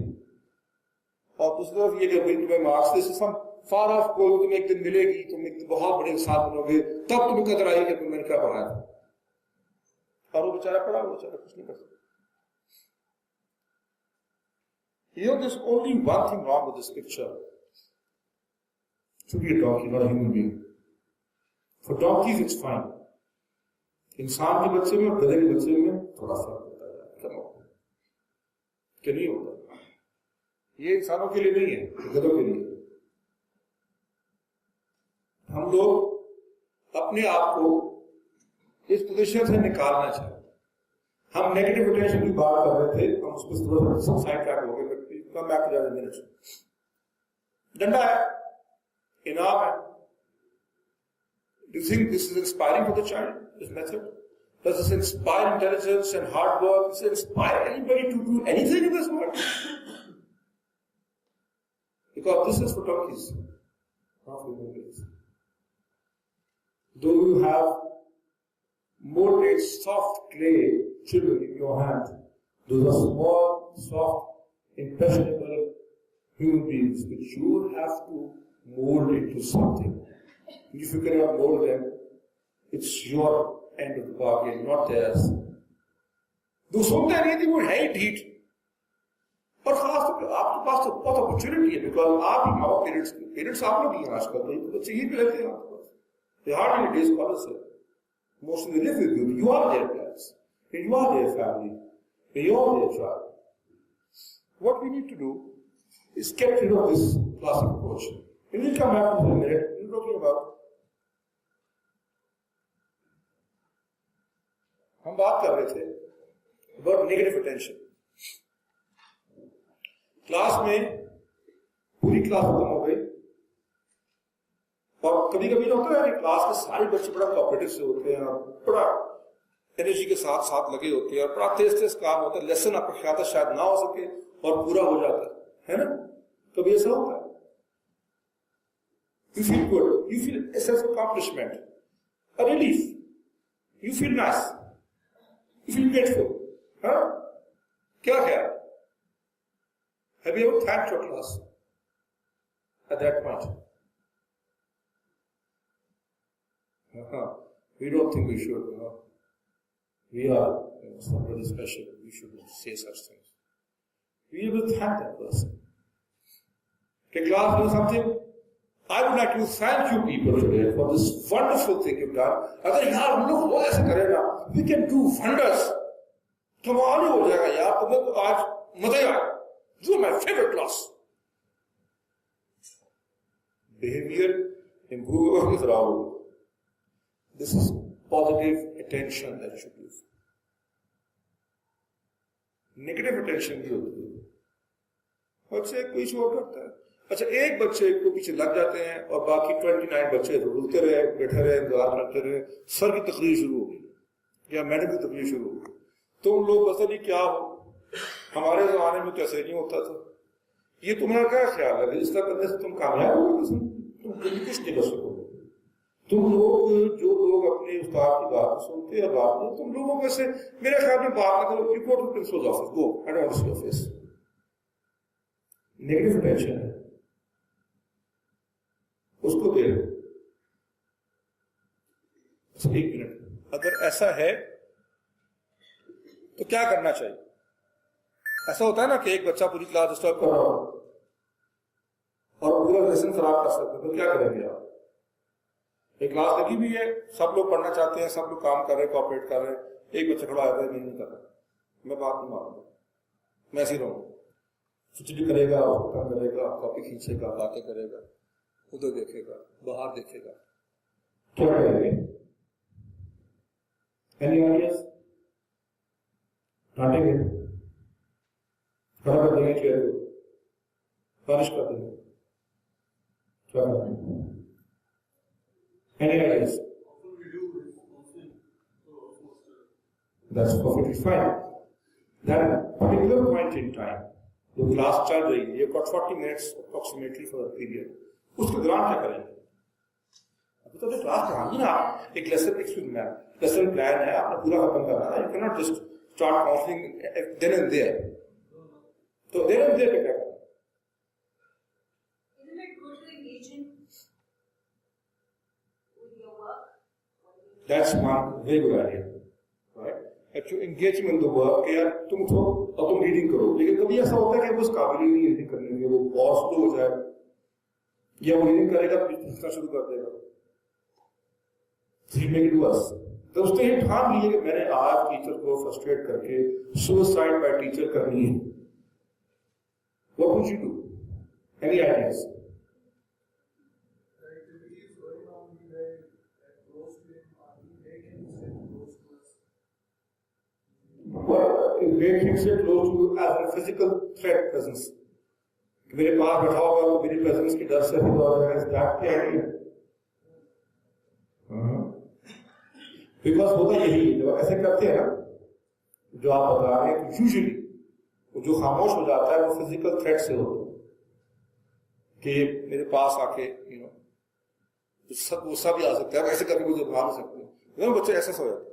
और दूसरी तरफ ये कि भाई तुम्हें मार्क्स से सम फार ऑफ गोल, तुम्हें एक दिन मिलेगी, तुम एक दिन बहुत बड़े इंसान बनोगे, तब तुम्हें कदर आएगी कि मैंने क्या पढ़ाया था। और वो बेचारा पढ़ा, वो बेचारा कुछ नहीं कर सकता। You know, there's only one thing wrong with this picture. To be a donkey, not a human being. For donkeys, it's fine. इंसान के बच्चे में और गधे के बच्चे में थोड़ा फर्क होता है, क्या क्या नहीं होता। ये इंसानों के लिए नहीं है, गधों के लिए। हम लोग अपने आप को इस पोजीशन से निकालना चाहिए। हम नेगेटिव अटेंशन की बात कर रहे थे, हम उसको थोड़ा सा साइड ट्रैक हो गए, but come back to the minutes. डंडा है, इनाम है। Do you think this is inspiring for the child, this method? Does this inspire intelligence and hard work? Does it inspire anybody to do anything in this world? Because this is for donkeys, not for human beings. Though you have molded soft clay children in your hand, those are small, soft, impressionable human beings which you have to mold into something. If you cannot mold them, it's your end of the bargain, not theirs. दूसरों का नहीं थी, वो है ही ढीठ। और खास तौर पर आपके पास तो बहुत अपॉर्चुनिटी है, बिकॉज आप ही माँ पेरेंट्स आप लोग ही आजकल तो बच्चे यही पे रहते हैं आपके पास। They hardly day scholars here. Mostly they live with you. You are their parents, and you are their family, and you are their child. What we need to do is get rid of this classic approach. And we'll come back to it in a minute. We're talking about. हम बात कर रहे थे about negative attention. Class में पूरी class खत्म हो गई, और कभी कभी होता है कि क्लास के सारे बच्चे बड़ा कोऑपरेटिव से होते हैं, बड़ा एनर्जी के साथ साथ लगे होते हैं, और बड़ा तेज तेज काम होता है। लेसन आपका ख्याल शायद ना हो सके और पूरा हो जाता है ना? कभी ऐसा होता है। You feel good. You feel a sense of accomplishment, a relief. You feel nice. You feel grateful. Huh? क्या ख्याल? Have you ever thanked your class at that point? We don't think we should. We are somebody special. We shouldn't say such things. We will thank that person. Can class do something? I would like to thank you people today for this wonderful thing you've done. अगर यार हम लोग वो ऐसे करेगा, we can do wonders. कमाल ही हो जाएगा यार, तुम्हें तो आज मजा ही आएगा। You are my favorite class. Behavior in Google is wrong. This is positive attention that you should use. Negative attention भी होती है। बच्चे कोई शोर करता है, अच्छा एक बच्चे को पीछे लग जाते हैं और बाकी 29 बच्चे रुलते रहे, बैठे रहे, इंतजार करते रहे। सर की तकलीफ शुरू हो गई या मैडम की तकलीफ शुरू हो गई। तुम लोग पता नहीं क्या हो, हमारे जमाने में कैसे नहीं होता था ये तुम्हारा क्या ख्याल है? इस तरह करने से तुम कामयाब होगे? तुम कभी कुछ नहीं कर सकोगे। तुम लोग, जो लोग अपने उस्ताद की बात सुनते हैं, बात नहीं, तुम लोगों में से मेरे ख्याल में बात ना करो, you go to principal office, go, I don't want to see office. Negative tension है, उसको दे लो। एक मिनट, अगर ऐसा है तो क्या करना चाहिए? ऐसा होता है ना कि एक बच्चा पूरी क्लास डिस्टर्ब कर रहा हो और पूरा लेसन खराब कर सकते, तो क्या करेंगे आप? एक क्लास लगी हुई है, सब लोग पढ़ना चाहते हैं, सब लोग काम कर रहे हैं, कॉपरेट कर रहे हैं, एक बच्चा खड़ा है, मैं नहीं कर रहा, मैं बात नहीं मानूंगा, मैं ऐसे ही रहूंगा, चुचली करेगा, काम करेगा, कॉपी खींचेगा, बातें करेगा, उधर देखेगा, बाहर देखेगा, क्या करेंगे? Any ideas? डांटेंगे, खड़ा कर देंगे चेयर को, पनिश कर देंगे, क्या करेंगे? Any ideas? That's perfectly fine. That particular point in time, जो क्लास चल रही है, you've got 40 minutes approximately for the period, उसके दौरान क्या करेंगे? अभी तो क्लास पढ़ानी ना, एक लेसन प्लान है, आपने पूरा खत्म करना है, you cannot just start counseling then and there. तो then and there पे क्या करना? Isn't it good to engage in with your work? That's one very good idea, right? If you engage in the work, यार तुम तो अब तुम reading करो, लेकिन कभी ऐसा होता है कि वो उस काबिल ही नहीं है रीडिंग करने के, वो और स्लो हो जाए, या वो रीडिंग करेगा तो पूछना शुरू कर देगा, make it worse. तो उसने ये ठान लिया कि मैंने आज टीचर को फ्रस्ट्रेट करके सुसाइड बाय टीचर करनी है. What would you do? Any ideas? Well, it makes him sit close to you as a physical threat presence. मेरे पास बैठा होगा तो मेरी प्रेजेंस की डर से भी हो जाएगा, दैट क्या है? बिकॉज होता यही है, जब ऐसे करते हैं ना, जो आप बता रहे हैं, तो यूजुअली जो खामोश हो जाता है वो फिजिकल थ्रेट से होता है कि मेरे पास आके गुस्सा भी आ सकता है, ऐसे करके मुझे मार सकते हैं, बच्चे ऐसा हो जाते हैं.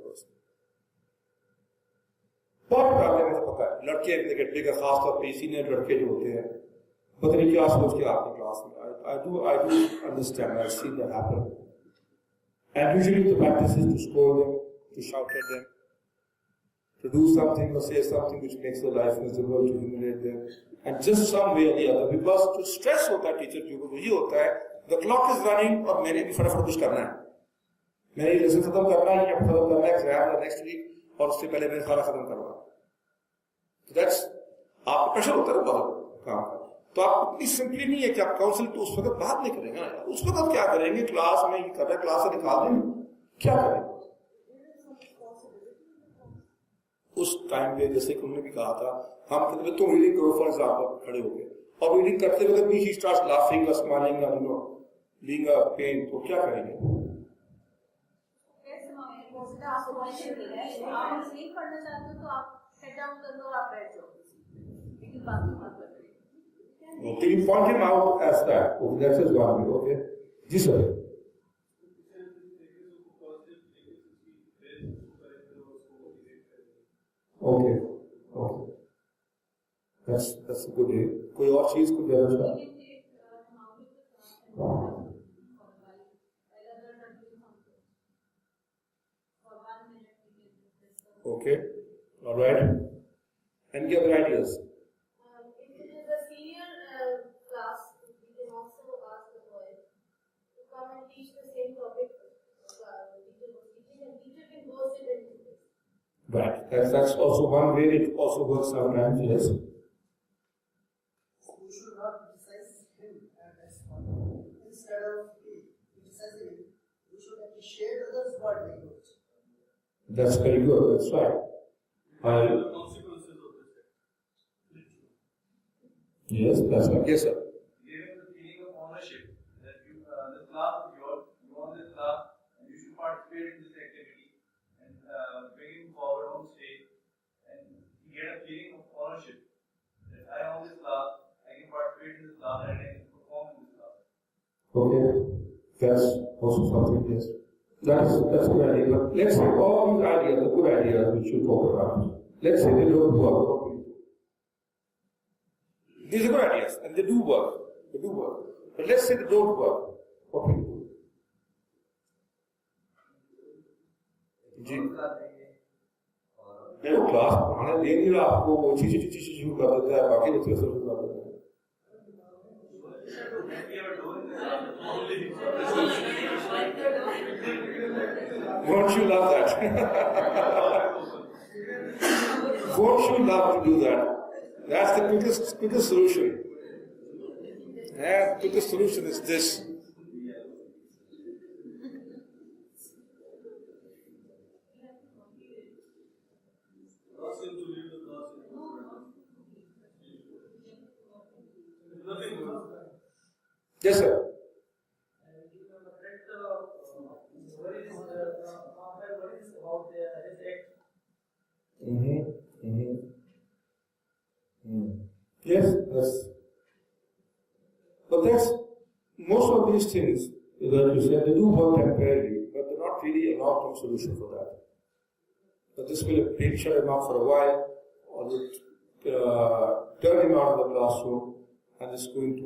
बहुत करते हैं, मुझे पता है, लड़के नेगेटिव का खासतौर पर सीनियर लड़के जो होते हैं, पता नहीं क्या सोच के आते हैं क्लास में. I do understand, I've seen that happen. And usually the practice is to scold them, to shout at them, to do something or say something which makes their life miserable, to humiliate them, and just some way or the other, because to stress होता है teacher के ऊपर, वही होता है, the clock is running और मैंने भी फटाफट कुछ करना है, मैंने ये लेसन खत्म करना है, या खत्म करना है एग्जाम नेक्स्ट वीक, और उससे पहले मैंने खाना खत्म करना है. तो दैट्स आपको प्रेशर होता है बहुत काम का. तो आप इतनी सिंपली नहीं है कि आप काउंसिल तो उस वक्त बात नहीं करेंगे ना, उस वक्त क्या करेंगे, क्लास में ये कर रहे हैं, क्लास से निकाल देंगे, क्या करेंगे उस टाइम पे? जैसे कि उन्होंने भी कहा था, हम कहते तुम रीडिंग करो फॉर एग्जाम्पल, खड़े हो गए और रीडिंग करते वक्त भी ही स्टार्ट्स लाफिंग और स्माइलिंग और नो बीइंग अ पेन, तो क्या करेंगे? आप नहीं पढ़ना चाहते हो तो आप हेड डाउन कर लो, आप बैठ जाओ, लेकिन बात मत करो. Okay, you point him out as that. Okay, that's his one way. Okay, ji sir. Okay, okay. That's a good day. कोई और चीज को दे रहा है? Okay, all right. Any other ideas? Teach the same topic teacher was teaching, and teacher can burst it into this. Right. That's also one way. It also works sometimes. Yes. You should not criticize him as one. Instead of criticizing him, you should appreciate others' word language. That's very good. That's right. Consequences of this. Yes, that's right. Yes, sir. You have the feeling of ownership that you, the class is yours, you own this class, and you should participate in this activity and bring him forward on stage, and you get a feeling of ownership that I own this class, I can participate Okay, that's also something, yes. That's a good idea. But let's say all these ideas, the good ideas which you talk about, let's say they don't work. What will you do? These are good ideas, and they do work. They do work. But let's say they don't work. What will you do? जी नहीं, वो class पढ़ाने दे नहीं रहा आपको, वो चीज़ शुरू कर देता है, बाकी बच्चे शुरू कर देते हैं. Won't you love that? Won't you love to do that? That's the quickest solution. Yeah, the quickest solution is this. Yes, sir. Yes, yes. But that's most of these things that you said, they do work temporarily, but they're not really a long-term solution for that. But this will shut him up for a while, or turn him out of the classroom, and it's going to,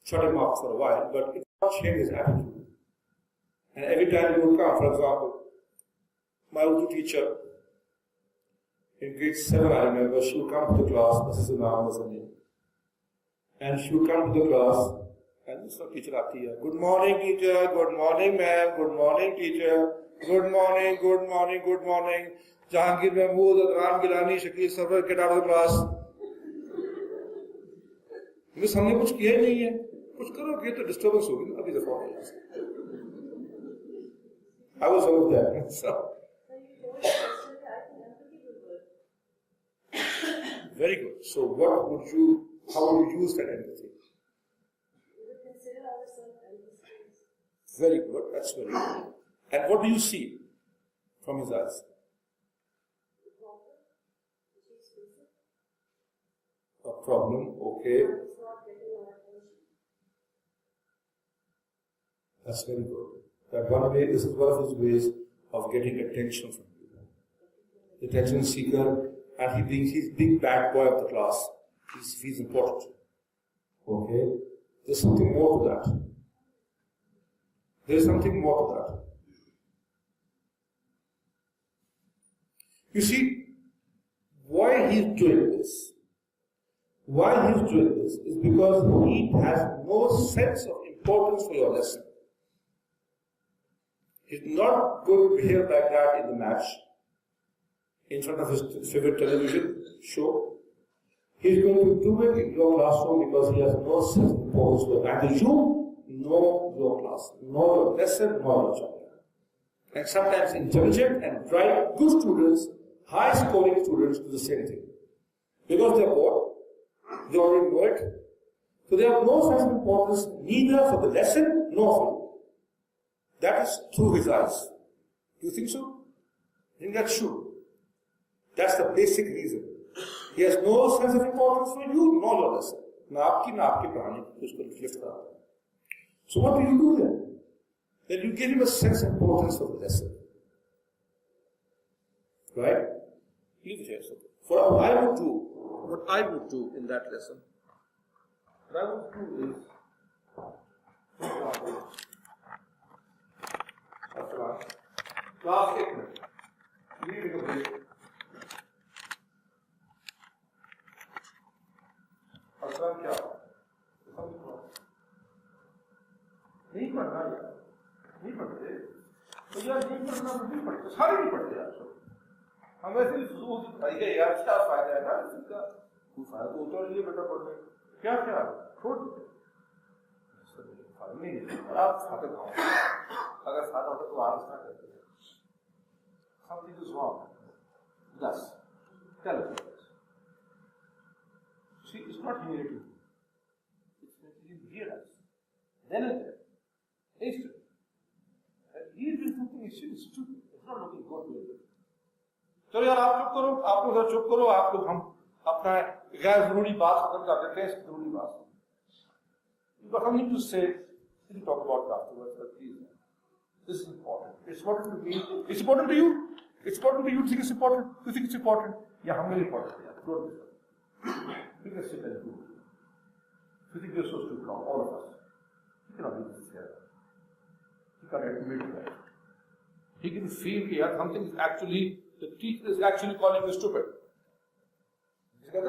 shut him up for a while, but it will not change his attitude. And every time he would come, for example, my Urdu teacher, in grade 7 I remember, she would come to the class, Mrs. Imam was her name, and she would come to the class, and this teacher aati hai, good morning teacher, good morning ma'am, good morning teacher, good morning, good morning, good morning, Jahangir Mahmud, Adnan Gilani, Shakil Sarwar, get out of the class. Miss हमने कुछ किया ही नहीं है, कुछ करोगे तो disturbance होगी ना, अभी दफा हो. I was over there. So. Very good. So how would you use that empathy? We would consider ourselves empathy. Very good. That's very good. And what do you see from his eyes? A problem, okay. That's very good. This is one of his ways of getting attention from you. The attention seeker, and he's big bad boy of the class. He's important. Okay? There's something more to that. There's something more to that. You see, why he's doing this? Why he's doing this is because he has no sense of importance for your lesson. He's not going to behave like that in the match, in front of his favorite television show. He's going to do it in your classroom because he has no sense of importance for it. Neither you nor your class, nor your lesson, nor your chapter. And sometimes intelligent and bright, good students, high-scoring students do the same thing. Because they're bored, they already know it. So they have no sense of importance neither for the lesson nor for you. That is through his eyes. Do you think so? I think that's true. That's the basic reason. He has no sense of importance for you nor your lesson. So what do you do then? Then you give him a sense of importance for the lesson. Right? Leave it here. So what I would do in that lesson, what I would do is, class 1 minute. We need to take a break. असल क्या नहीं पढ़ना यार, नहीं पढ़ते तो यार, नहीं पढ़ना तो नहीं पढ़ते, सारे नहीं पढ़ते यार. हम ऐसे ही फजूल की पढ़ाई है यार, क्या फायदा है ना इसका? कोई फायदा तो होता नहीं है बेटा पढ़ने, क्या छोड़ दो, फायदा नहीं है. आप फायदा खाओ, अगर फायदा होता तो आप इसका करते. Something is wrong. Thus, tell us. See, it's not humility. It's making him realize. Then and there. Instantly. That he is doing something extremely stupid. It's not looking good to him. चलो यार, आप चुप करो, आप लोग चुप करो, आप लोग हम अपना गैर जरूरी बात खत्म कर देते हैं, जरूरी बात. You've got something to say, we'll talk about it afterwards, but please. This is important. It's important to me. It's important to you. It's important to you. Think it's important. You think it's important. Yeah, how many important? Yeah, don't we can sit and do it. You think you're supposed to come, all of us. You cannot do this here. You can't admit that. He can feel here something is actually, the teacher is actually calling you stupid. He says,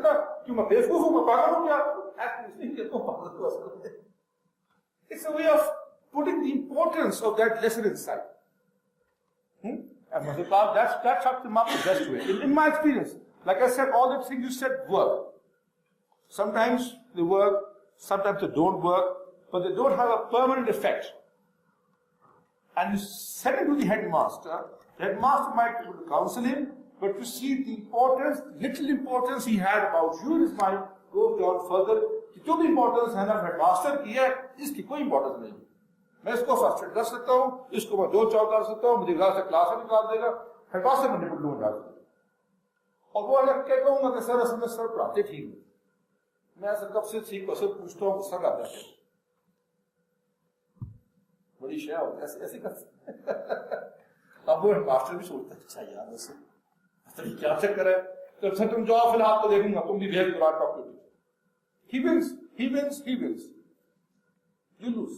it's a way of putting the importance of that lesson inside. And that's up to the best way. In my experience, like I said, all the things you said work. Sometimes they work, sometimes they don't work, but they don't have a permanent effect. And you send it to the headmaster might be able to counsel him, but you see the importance, little importance he had about you in his mind goes down further. जो भी importance है ना headmaster की है, इसकी कोई importance नहीं. मैं इसको फर्स्ट एड कर सकता हूँ, इसको मैं दो चौक कर सकता हूँ, मुझे क्लास से क्लास में निकाल देगा, हेडमास्टर में निपट लूंगा डाल सकता. और वो अलग क्या कहूँगा कि सर असल में सर पढ़ाते ठीक है. मैं सर कब से ठीक बस पूछता हूँ गुस्सा करता है. बड़ी शेयर होती है ऐसे कर. अब वो हेडमास्टर भी सोचता है अच्छा यार वैसे तो क्या चक्कर है, तो सर तुम जाओ फिलहाल तो देखूंगा, तुम भी भेज दो talk to. He wins. You lose.